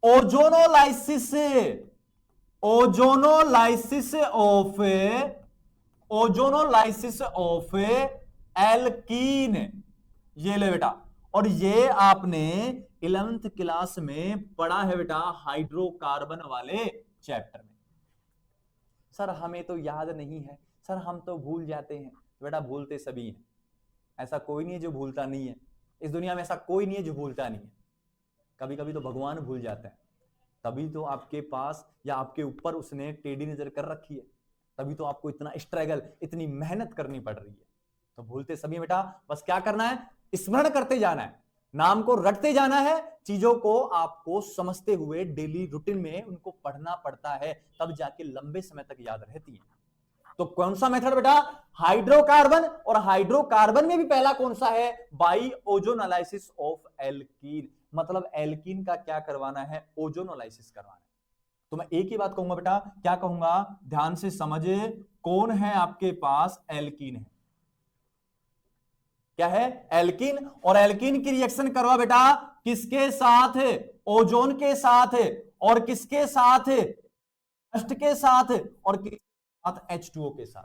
ozonolysis, ozonolysis of alkene, ये ले बेटा। और ये आपने 11th क्लास में पढ़ा है बेटा हाइड्रोकार्बन वाले चैप्टर में। सर हमें तो याद नहीं है, सर हम तो भूल जाते हैं। बेटा भूलते सभी हैं, ऐसा कोई नहीं है जो भूलता नहीं है, इस दुनिया में ऐसा कोई नहीं है जो भूलता नहीं है। कभी कभी तो भगवान भूल जाते हैं, तभी तो आपके पास या आपके ऊपर उसने टेढ़ी नजर कर रखी है, तभी तो आपको इतना स्ट्रगल, इतनी मेहनत करनी पड़ रही है। तो भूलते सभी बेटा, बस क्या करना है, स्मरण करते जाना है, नाम को रटते जाना है, चीजों को आपको समझते हुए डेली रूटीन में उनको पढ़ना पड़ता है, तब जाके लंबे समय तक याद रहती है। तो कौन सा मेथड बेटा, हाइड्रोकार्बन, और हाइड्रोकार्बन में भी पहला कौन सा है, बाई ओजोनलाइसिस ऑफ एल्कीन, मतलब एल्कीन का क्या करवाना है, ओजोनलाइसिस करवाना है। तो मैं एक ही बात कहूंगा बेटा, क्या कहूंगा, ध्यान से समझे, कौन है आपके पास, एल्कीन है, क्या है, एल्कीन, और एल्कीन की रिएक्शन करवा बेटा किसके साथ है, ओजोन के साथ है, और किसके साथ है, डस्ट के साथ है, और किसके साथ, H2O के साथ।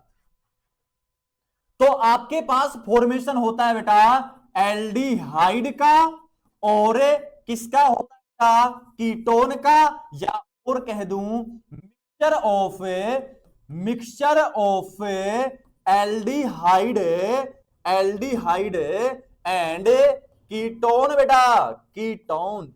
तो आपके पास फॉर्मेशन होता है बेटा एल्डिहाइड का, और किसका होता है, कीटोन का, या और कह दूं mixture of aldehyde and ketone बेटा, कीटोन।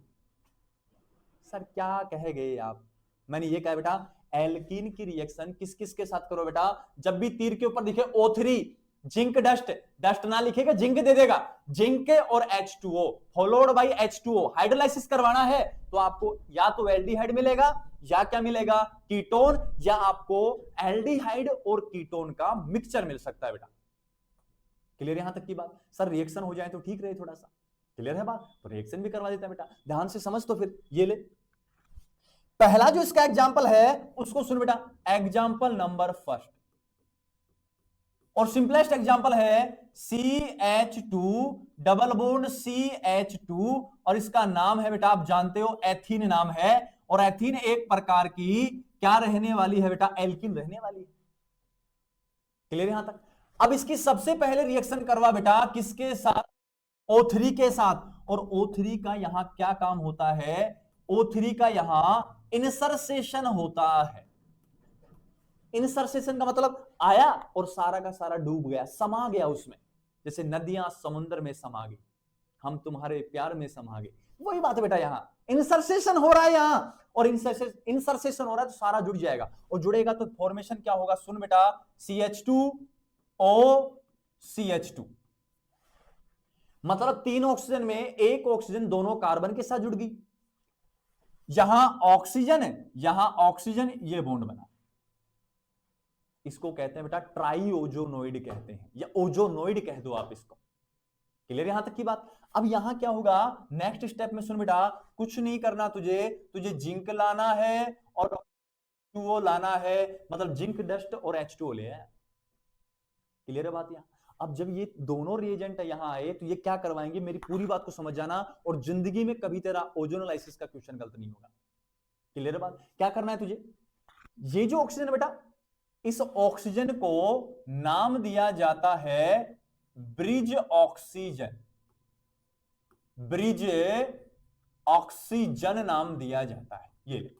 सर क्या कहे गए आप, मैंने ये कहा बेटा एल्कीन की रिएक्शन किस किस के साथ करो बेटा, जब भी तीर के ऊपर दिखे O3, जिंक डस्ट, डस्ट ना लिखेगा जिंक दे देगा, जिंक और H2O followed by H2O, hydrolysis करवाना है तो आपको या तो एल्डिहाइड मिलेगा, या क्या मिलेगा, कीटोन, या आपको एल्डिहाइड और कीटोन का मिक्सचर मिल सकता है बेटा। क्लियर यहां तक की बात, सर रिएक्शन हो जाए तो ठीक रहे थोड़ा सा, क्लियर है बात, तो रिएक्शन भी करवा देता है बेटा, ध्यान से समझ। तो फिर ये ले, पहला जो इसका एग्जाम्पल है उसको सुन बेटा, एग्जाम्पल नंबर फर्स्ट, और सिंपलेस्ट एग्जाम्पल है CH2 डबल बॉन्ड CH2, और इसका नाम है बेटा आप जानते हो एथीन नाम है, और एथीन एक प्रकार की क्या रहने वाली है बेटा, एल्कीन रहने वाली है। क्लियर यहां तक। अब इसकी सबसे पहले रिएक्शन करवा बेटा किसके साथ, O3 के साथ, और O3 का यहां क्या काम होता है, O3 का यहां इनसरसेशन होता है। इनसरसेशन का मतलब आया और सारा का सारा डूब गया, समा गया उसमें, जैसे नदियां समुद्र में समा गई, हम तुम्हारे प्यार में समा गए, वही बात है बेटा, यहां इंसरसेशन हो रहा है यहां, और इंसरसेशन हो रहा है तो सारा जुड़ जाएगा, और जुड़ेगा तो फॉर्मेशन क्या होगा, सुन बेटा, CH2O CH2, मतलब 3 ऑक्सीजन में एक ऑक्सीजन दोनों कार्बन के साथ जुड़ गई, यहां ऑक्सीजन है, यहां ऑक्सीजन, ये बॉन्ड बना, इसको कहते हैं बेटा ट्राइओजोनोइड कहते हैं, या ओजोनोइड कह दो आप इसको। क्लियर यहां तक की बात। अब यहां क्या होगा, नेक्स्ट स्टेप में सुन बेटा, कुछ नहीं करना तुझे जिंक लाना है और H2O लाना है, मतलब जिंक डस्ट और H2O ले आया। क्लियर है बात यहां। अब जब ये दोनों रिएजेंट यहां आए तो ये क्या करवाएंगे, मेरी पूरी बात को समझ जाना, और जिंदगी में कभी तेरा ओजोनोलाइसिस का क्वेश्चन गलत नहीं होगा। क्लियर है बात। क्या करना है तुझे, ये जो ऑक्सीजन है बेटा, इस ऑक्सीजन को नाम दिया जाता है ब्रिज ऑक्सीजन, ब्रिज ऑक्सीजन नाम दिया जाता है, ये ले।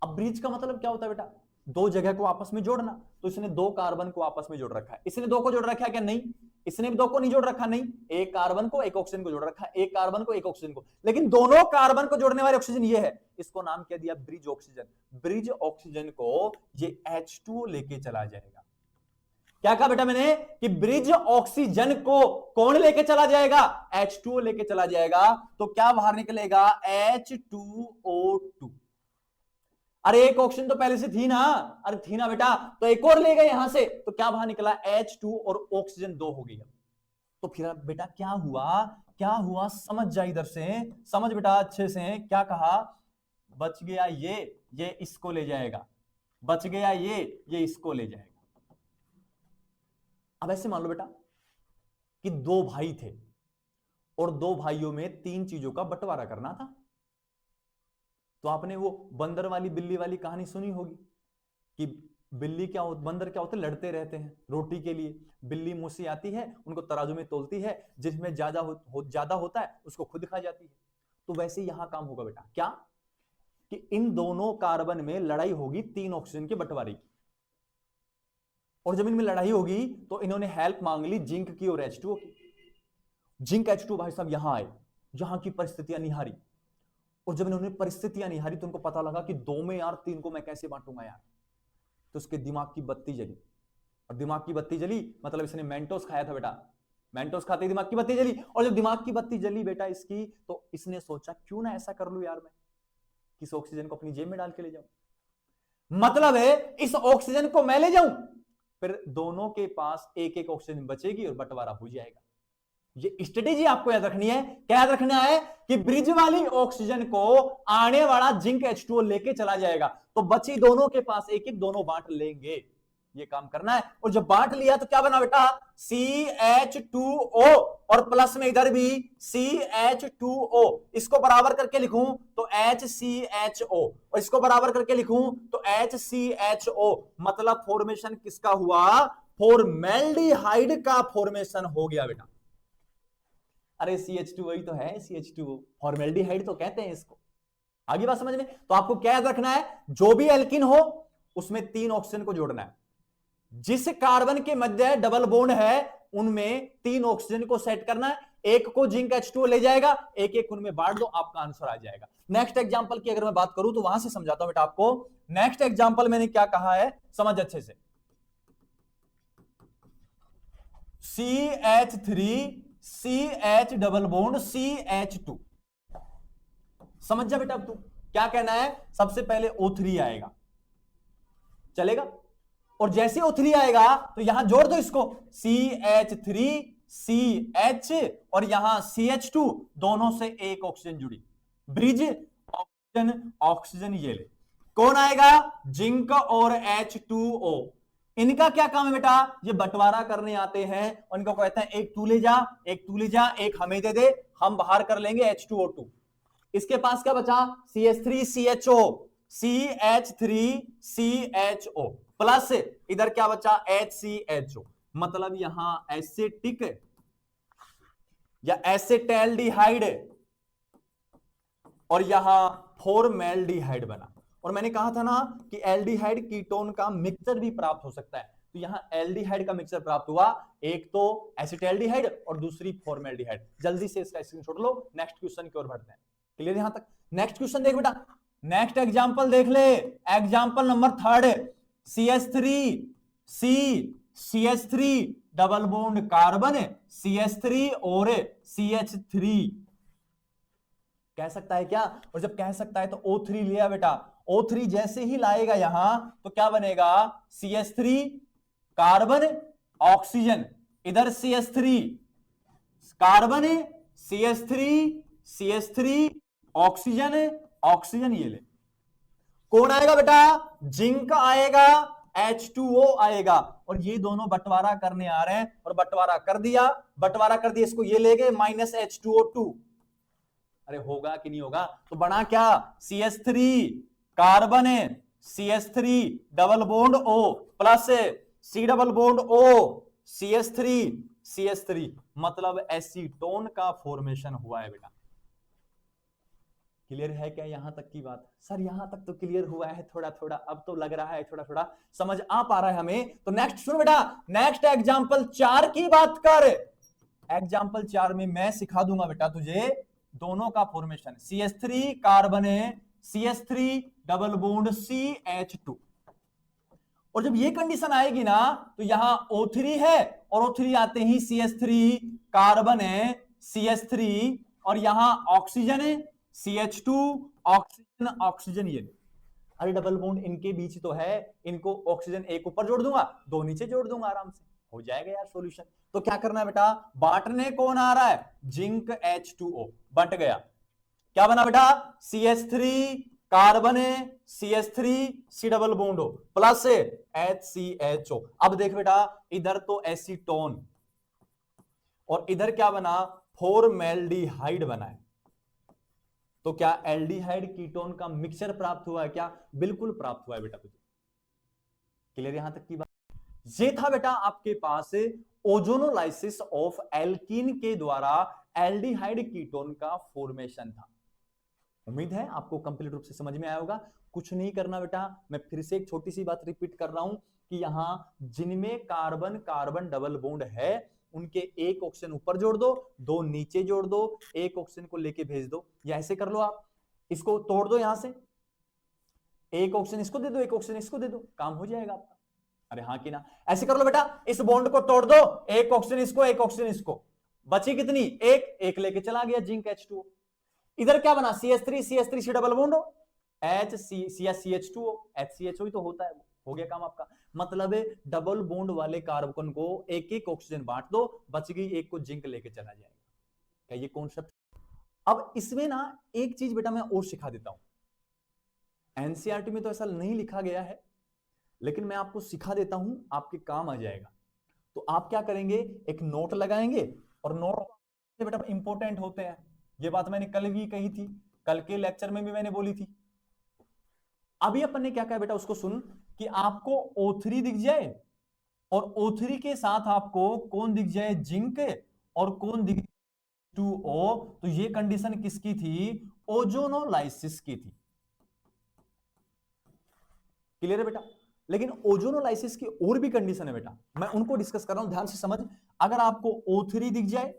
अब ब्रिज का मतलब क्या होता है बेटा, दो जगह को आपस में जोड़ना, तो इसने दो कार्बन को आपस में जोड़ रखा है, इसने दो को जोड़ रखा है क्या, नहीं, इसने भी दो को नहीं जोड़ रखा, नहीं, एक कार्बन को एक ऑक्सीजन को जोड़ रखा है, एक कार्बन को एक ऑक्सीजन को, लेकिन दोनों कार्बन को जोड़ने वाले ऑक्सीजन ये है, इसको नाम क्या दिया, ब्रिज ऑक्सीजन। ब्रिज ऑक्सीजन को ये H2O लेके चला जाएगा। क्या कहा बेटा मैंने, कि ब्रिज ऑक्सीजन को कौन लेके चला जाएगा, H2O लेके चला जाएगा, तो क्या बाहर निकलेगा, H2O2। अरे एक ऑक्सीजन तो पहले से थी ना, अरे थी ना बेटा, तो एक और ले गए यहां से, तो क्या बाहर निकला, H2 और ऑक्सीजन 2 हो गई। तो फिर बेटा क्या हुआ, समझ जा इधर से, समझ बेटा अच्छे से, क्या कहा, बच गया ये इसको ले जाएगा, बच गया ये इसको ले जाएगा। अब ऐसे मान लो बेटा कि दो भाई थे, और दो भाइयों में 3 चीजों का बंटवारा करना था। तो आपने वो बंदर वाली बिल्ली वाली कहानी सुनी होगी, कि बिल्ली बंदर क्या होते हैं, लड़ते रहते हैं रोटी के लिए। बिल्ली मुंह से आती है, उनको तराजू में तोलती है, जिसमें ज्यादा होता है उसको खुद खा जाती है। तो वैसे यहां काम होगा बेटा, क्या, कि इन दोनों कार्बन में लड़ाई होगी 3 ऑक्सीजन के बंटवारे की, और जब इनमें लड़ाई होगी तो इन्होंने हेल्प मांग ली जिंक की और H2O की। जिंक H2O भाई साहब यहां आए, यहां की परिस्थितियां निहारी, और जब इन्होंने परिस्थितियां निहारी तो उनको पता लगा कि 2 में यार 3 को मैं कैसे बांटूंगा यार। तो उसके दिमाग की बत्ती जली, और दिमाग की बत्ती जली मतलब इसने मेंटोस खाया था बेटा, मेंटोस खाते ही दिमाग की बत्ती जली, और जब दिमाग की बत्ती जली बेटा इसकी, तो इसने सोचा क्यों ना ऐसा कर लूं यार, मैं किस ऑक्सीजन को अपनी जेब में डाल के ले जाऊं, मतलब है इस ऑक्सीजन को मैं ले जाऊं, फिर दोनों के पास एक एक ऑक्सीजन बचेगी और बंटवारा हो जाएगा। ये स्ट्रेटेजी आपको याद रखनी है। क्या याद रखना है कि ब्रिज वाली ऑक्सीजन को आने वाला जिंक H2O लेके चला जाएगा, तो बची दोनों के पास एक एक, दोनों बांट लेंगे, ये काम करना है। और जब बांट लिया तो क्या बना बेटा, CH2O, और प्लस में इधर भी CH2O, इसको बराबर करके लिखूं तो HCHO, और इसको बराबर करके लिखूं तो HCHO, मतलब फॉर्मेशन किसका हुआ, फॉर्मेल्डिहाइड का फॉर्मेशन हो गया बेटा। अरे CH2 वही तो है, CH2O, फॉर्मेल्डिहाइड तो कहते हैं इसको। आगे बात समझ में? तो आपको क्या याद रखना है, जो भी एल्किन हो उसमें 3 ऑक्सीजन को जोड़ना है, जिस कार्बन के मध्य डबल बॉन्ड है उनमें 3 ऑक्सीजन को सेट करना है, एक को जिंक H2O ले जाएगा, एक एक उनमें बांट दो, आपका आंसर आ जाएगा। नेक्स्ट एग्जांपल की अगर मैं बात करूं तो वहां से समझाता हूं बेटा आपको। नेक्स्ट एग्जांपल मैंने क्या कहा है समझ अच्छे से, CH3 CH double bond CH2, समझ जा बेटा। अब तू क्या कहना है, सबसे पहले O3 आएगा, चलेगा, और जैसे O3 आएगा तो यहां जोड़ दो इसको, CH3 CH और यहां CH2, दोनों से एक ऑक्सीजन जुड़ी, ब्रिज ऑक्सीजन ऑक्सीजन, ये ले कौन आएगा, जिंक और H2O। इनका क्या काम है बेटा, ये बंटवारा करने आते हैं, उनको कहते हैं एक तू ले जा, एक तू ले जा, एक हमें दे दे, हम बाहर कर लेंगे H2O2। इसके पास क्या बचा, CH3 CHO, CH3 CHO plus इधर क्या बचा, HCHO, मतलब यहां एसिटिक या एसिटैल्डिहाइड और यहां फॉर्मेल्डिहाइड बना। और मैंने कहा था ना कि एल्डिहाइड कीटोन का मिक्सचर भी प्राप्त हो सकता है, तो यहां एल्डिहाइड का मिक्सचर प्राप्त हुआ, एक तो एसिटैल्डिहाइड और दूसरी फॉर्मेल्डिहाइड। जल्दी से इसका स्क्रीनशॉट लो, नेक्स्ट क्वेश्चन की ओर बढ़ते हैं। क्लियर यहां तक? नेक्स्ट क्वेश्चन देख बेटा, नेक्स्ट एग्जांपल देख ले, example number 3, CH3 double bond carbon, CH3 और CH3 कह सकता है क्या, और जब कह सकता है तो O3 लिया बेटा, O3 जैसे ही लाएगा यहां तो क्या बनेगा, CH3 कार्बन ऑक्सीजन, इधर CH3 carbon, CH3 oxygen oxygen, ये ले कौन आएगा बेटा, जिंक आएगा, H2O आएगा, और ये दोनों बंटवारा करने आ रहे हैं, और बंटवारा कर दिया, इसको ये ले गए -H2O2। अरे होगा कि नहीं होगा, तो बना क्या, CH3 carbon, CH3 double bond O plus C double bond O, CH3 मतलब एसीटोन का फॉर्मेशन हुआ है बेटा। क्लियर है क्या यहां तक की बात? सर यहां तक तो क्लियर हुआ है थोड़ा थोड़ा, अब तो लग रहा है थोड़ा थोड़ा समझ आ पा रहा है हमें। तो नेक्स्ट सुनो बेटा, नेक्स्ट एग्जांपल 4 की बात कर। एग्जांपल 4 में मैं सिखा दूंगा बेटा तुझे दोनों का formation, CH3 carbon, CH3 double bond CH2, और जब ये कंडीशन आएगी ना तो यहां O3 है, और O3 आते ही CH3 कार्बन है, CH3 और यहां ऑक्सीजन है, CH2 ऑक्सीजन ऑक्सीजन, ये अरे डबल बॉन्ड इनके बीच तो है, इनको ऑक्सीजन एक ऊपर जोड़ दूंगा, 2 नीचे जोड़ दूंगा, आराम से हो जाएगा यार सॉल्यूशन। तो क्या करना है बेटा, बांटने कौन आ रहा है, जिंक H2O, बंट गया, क्या बना बेटा, CH3 carbon, CH3 C double bond plus HCHO। अब देख बेटा, इधर तो एसीटोन और इधर क्या बना, फॉर्मेल्डिहाइड बना है, तो क्या एल्डिहाइड कीटोन का मिक्सचर प्राप्त हुआ है क्या, बिल्कुल प्राप्त हुआ है बेटा तुझे। क्लियर यहां तक की बात? ये था बेटा आपके पास ओजोनोलाइसिस ऑफ एल्कीन के द्वारा एल्डिहाइड कीटोन का फॉर्मेशन था। उम्मीद है आपको कंप्लीट रूप से समझ में आया होगा। कुछ नहीं करना बेटा, मैं फिर से एक छोटी सी बात रिपीट कर रहा हूं कि यहां जिनमें कार्बन कार्बन डबल बॉन्ड है उनके एक ऑक्सीजन ऊपर जोड़ दो, दो नीचे जोड़ दो, एक ऑक्सीजन को लेके भेज दो, या ऐसे कर लो आप, इसको तोड़ दो, यहां से एक ऑक्सीजन इसको दे दो, एक ऑक्सीजन इसको दे दो, काम हो जाएगा आपका। अरे हाँ कि ना, ऐसे कर लो बेटा, इस बॉन्ड को तोड़ दो, एक ऑक्सीजन इसको, एक ऑक्सीजन इसको, बची कितनी, एक लेके चला गया जिंक H2O। इधर क्या बना, CH3 C double bond CH2O HCHO ही तो होता है, हो गया काम आपका। मतलब डबल बॉन्ड वाले कार्बन को एक एक ऑक्सीजन बांट दो, बच गई एक को जिंक लेके चला जाएगा। क्या ये कॉन्सेप्ट? अब इसमें ना एक चीज बेटा मैं और सिखा देता हूं, एनसीईआरटी में तो ऐसा नहीं लिखा गया है, लेकिन मैं आपको सिखा देता हूं, आपके काम आ जाएगा। तो आप क्या करेंगे, एक नोट लगाएंगे, और नोट बेटा इंपॉर्टेंट होते हैं, ये बात मैंने कल भी कही थी, कल के लेक्चर में भी मैंने बोली थी। अभी अपन ने क्या कहा बेटा, उसको सुन, कि आपको O3 दिख जाए और O3 के साथ आपको कौन दिख जाए, जिंक, और कौन दिख H2O, तो ये कंडीशन किसकी थी, ओजोनोलाइसिस की थी। क्लियर है बेटा? लेकिन ओजोनोलाइसिस की और भी कंडीशन है बेटा, मैं उनको डिस्कस कर रहा हूं, ध्यान से समझ। अगर आपको O3 दिख जाए,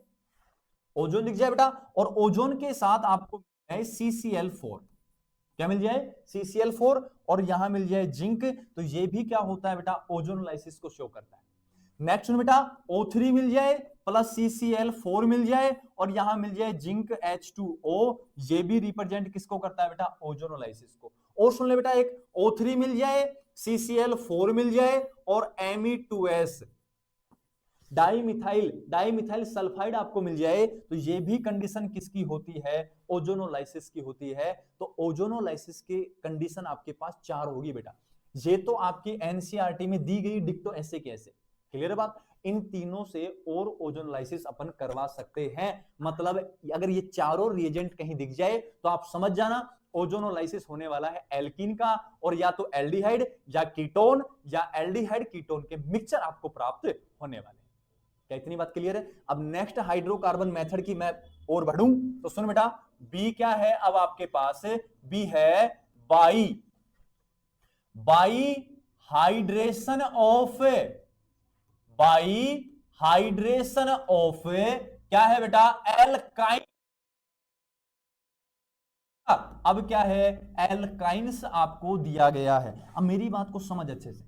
ओजोन दिख जाए बेटा, और ओजोन के साथ आपको मिल जाए CCl4, क्या मिल जाए, CCl4, और यहां मिल जाए जिंक, तो ये भी क्या होता है बेटा, ओजोनोलाइसिस को शो करता है। नेक्स्ट बेटा, O3 मिल जाए प्लस CCl4 मिल जाए, और यहां मिल जाए जिंक H2O, ये भी रिप्रेजेंट किसको करता है बेटा, ओजोनोलाइसिस को। और सुन ले बेटा, एक O3 मिल जाए, CCl4 मिल जाए, और Me2S डाइमिथाइल सल्फाइड आपको मिल जाए, तो ये भी कंडीशन किसकी होती है, ओजोनोलाइसिस की होती है। तो ओजोनोलाइसिस की कंडीशन आपके पास 4 होगी बेटा, ये तो आपकी एनसीईआरटी में दी गई डिक्टो ऐसे के ऐसे। क्लियर है बात? इन तीनों से और ओजोनोलाइसिस अपन करवा सकते हैं। मतलब अगर ये चारों रिएजेंट कहीं दिख जाए तो आप समझ जाना ओजोनोलाइसिस होने वाला है एल्कीन का, और या तो एल्डिहाइड या कीटोन, या एल्डिहाइड कीटोन के मिक्सचर आपको प्राप्त होने वाले। क्या इतनी बात क्लियर है? अब नेक्स्ट हाइड्रोकार्बन मेथड की मैं और बढ़ूं तो सुन बेटा, बी क्या है अब आपके पास, बी है बाई हाइड्रेशन ऑफ क्या है बेटा, एल्काइन। अब क्या है, एल्काइंस आपको दिया गया है। अब मेरी बात को समझ अच्छे से,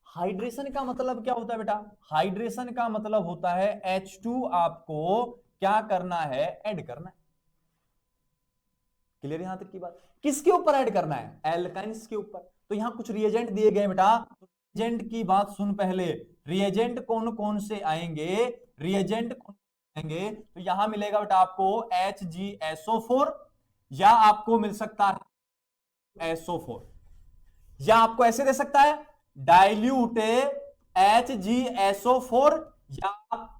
हाइड्रेशन का मतलब क्या होता है बेटा, हाइड्रेशन का मतलब होता है H2 आपको क्या करना है, ऐड करना है। क्लियर यहां तक की बात? किसके ऊपर ऐड करना है, एल्काइंस के ऊपर। तो यहां कुछ रिएजेंट दिए गए बेटा, रिएजेंट की बात सुन पहले, रिएजेंट कौन कौन से आएंगे, रिएजेंट कौन आएंगे, तो यहां मिलेगा बेटा आपको HgSO4, या आपको मिल सकता है SO4, या आपको ऐसे दे सकता है डाइल्यूट HgSO4, या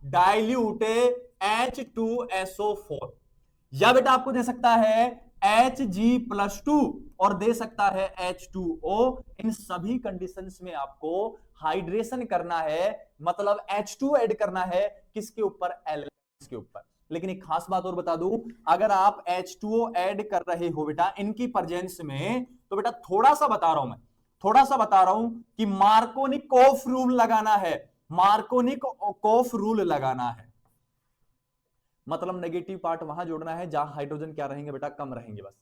डाइल्यूट H2SO4, या बेटा आपको दे सकता है Hg+2 और दे सकता है H2O। इन सभी कंडीशंस में आपको हाइड्रेशन करना है, मतलब H2 ऐड करना है किसके ऊपर, एल्काइंस के ऊपर। लेकिन एक खास बात और बता दूं, अगर आप H2O ऐड कर रहे हो बेटा इनकी प्रेजेंस में, तो बेटा थोड़ा सा बता रहा हूं कि मार्कोनिकोफ रूल लगाना है, मार्कोनिकोफ रूल लगाना है। मतलब नेगेटिव पार्ट वहां जोड़ना है जहां हाइड्रोजन क्या रहेंगे बेटा, कम रहेंगे। बस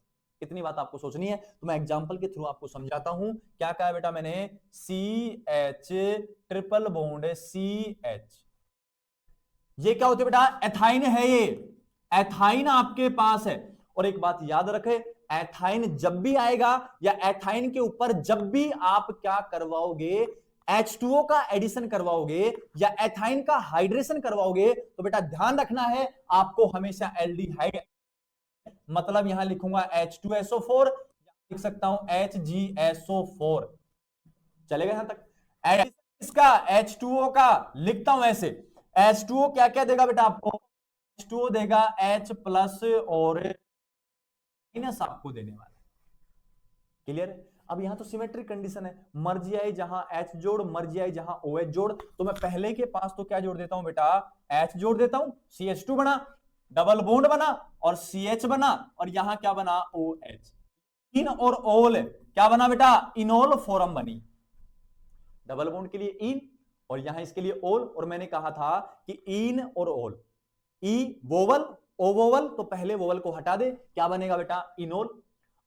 इतनी बात आपको सोचनी है। तो मैं एग्जांपल के थ्रू आपको समझाता हूं। क्या कहा बेटा मैंने, CH ट्रिपल बॉन्ड CH, ये क्या होते बेटा, एथाइन है, ये एथाइन आपके पास है। और एक बात याद रखे, एथाइन जब भी आएगा या एथाइन के ऊपर जब भी आप क्या करवाओगे, H2O का एडिशन करवाओगे या एथाइन का हाइड्रेशन करवाओगे, तो बेटा ध्यान रखना है आपको हमेशा एल्डिहाइड, मतलब यहां लिखूंगा H2SO4, लिख सकता हूं HgSO4, चलेगा यहां तक। इसका H2O का लिखता हूं ऐसे, H2O क्या क्या देगा बेटा आपको, H2O देगा H+ और माइनस आपको देने वाला। क्लियर है? अब यहां तो सिमेट्रिक कंडीशन है, मर्जी आई जहां H जोड़, मर्जी आई जहां OH जोड़। तो मैं पहले के पास तो क्या जोड़ देता हूं बेटा, H जोड़ देता हूं, CH2 बना, डबल बॉन्ड बना और CH बना, और यहां क्या बना, OH। इन और ओल क्या बना बेटा, इनोल फॉर्म बनी, डबल बॉन्ड के लिए इन और यहां इसके लिए ओल, और मैंने कहा था कि इन और ओल, ई वोवल ओ वोवल, तो पहले वोवल को हटा दे, क्या बनेगा बेटा इनोल।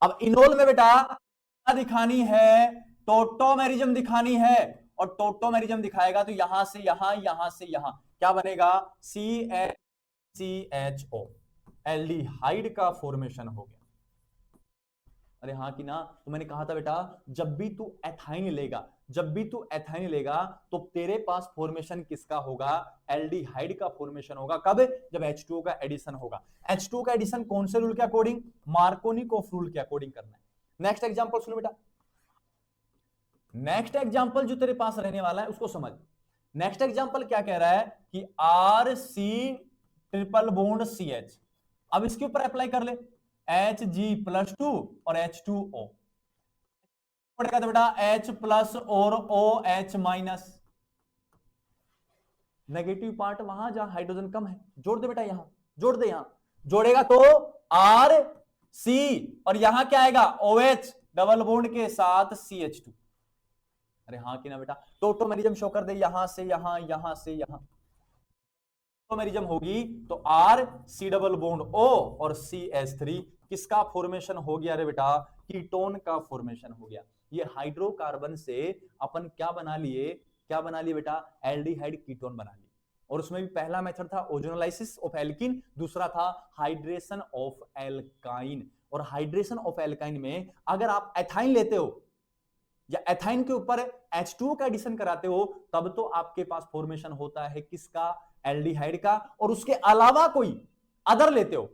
अब इनोल में बेटा क्या दिखानी है, टोटोमेरिज्म दिखानी है, और टोटोमेरिज्म दिखाएगा तो यहां से यहां से यहां क्या बनेगा, CHO, एल्डिहाइड का फॉर्मेशन हो गया। अरे हाँ कि ना, तो मैंने कहा था बेटा जब भी तू एथाइन लेगा, जब भी तू एथाइन लेगा तो तेरे पास फॉर्मेशन किसका होगा, एल्डिहाइड का फॉर्मेशन होगा। कब, जब H2O का एडिशन होगा। H2O का एडिशन कौन से रूल के अकॉर्डिंग, मार्कोनिकोफ रूल के अकॉर्डिंग करना है। नेक्स्ट एग्जांपल सुनो बेटा, नेक्स्ट एग्जांपल जो तेरे पास रहने वाला है उसको समझ। नेक्स्ट एग्जांपल क्या कह रहा है कि RC ट्रिपल बॉन्ड CH, अब इसके ऊपर अप्लाई कर ले, Hg+2 और H2O पड़ेगा तो बेटा H+ और OH-, नेगेटिव पार्ट वहां जहां हाइड्रोजन कम है, जोड़ दे बेटा, यहां जोड़ दे, यहां जोड़ेगा तो RC, और यहां क्या आएगा OH डबल बॉन्ड के साथ CH2। अरे हाँ कि ना बेटा, टोटोमेरिज्म शो कर दे, यहां से यहां से यहां टोटोमेरिज्म होगी तो RC डबल बॉन्ड O और CH3 किसका फॉर्मेशन हो गया रे बेटा, कीटोन का फॉर्मेशन हो गया। ये हाइड्रोकार्बन से अपन क्या बना लिए, क्या बना लिए बेटा, एल्डिहाइड कीटोन बना लिए। और उसमें भी पहला मेथड था ओजोनोलाइसिस ऑफ एल्कीन, दूसरा था हाइड्रेशन ऑफ एल्काइन। और हाइड्रेशन ऑफ एल्काइन में अगर आप एथाइन लेते हो या एथाइन के ऊपर H2O का एडिशन कराते हो, तब तो आपके पास फॉर्मेशन होता है किसका, एल्डिहाइड का। और उसके अलावा कोई अदर लेते हो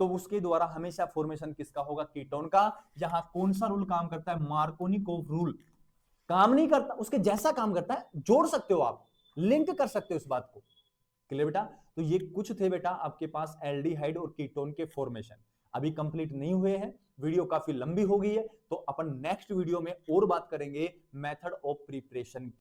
तो उसके द्वारा हमेशा फॉर्मेशन किसका होगा, कीटोन का। यहां कौन सा रूल काम करता है, मार्कोनिकोव रूल काम नहीं करता, उसके जैसा काम करता है, जोड़ सकते हो आप, लिंक कर सकते हो इस बात को। क्लियर बेटा, तो ये कुछ थे बेटा आपके पास एल्डिहाइड और कीटोन के फॉर्मेशन, अभी कंप्लीट नहीं हुए हैं, वीडियो काफी लंबी हो गई है, तो अपन नेक्स्ट वीडियो में और बात करेंगे मेथड ऑफ प्रिपरेशन।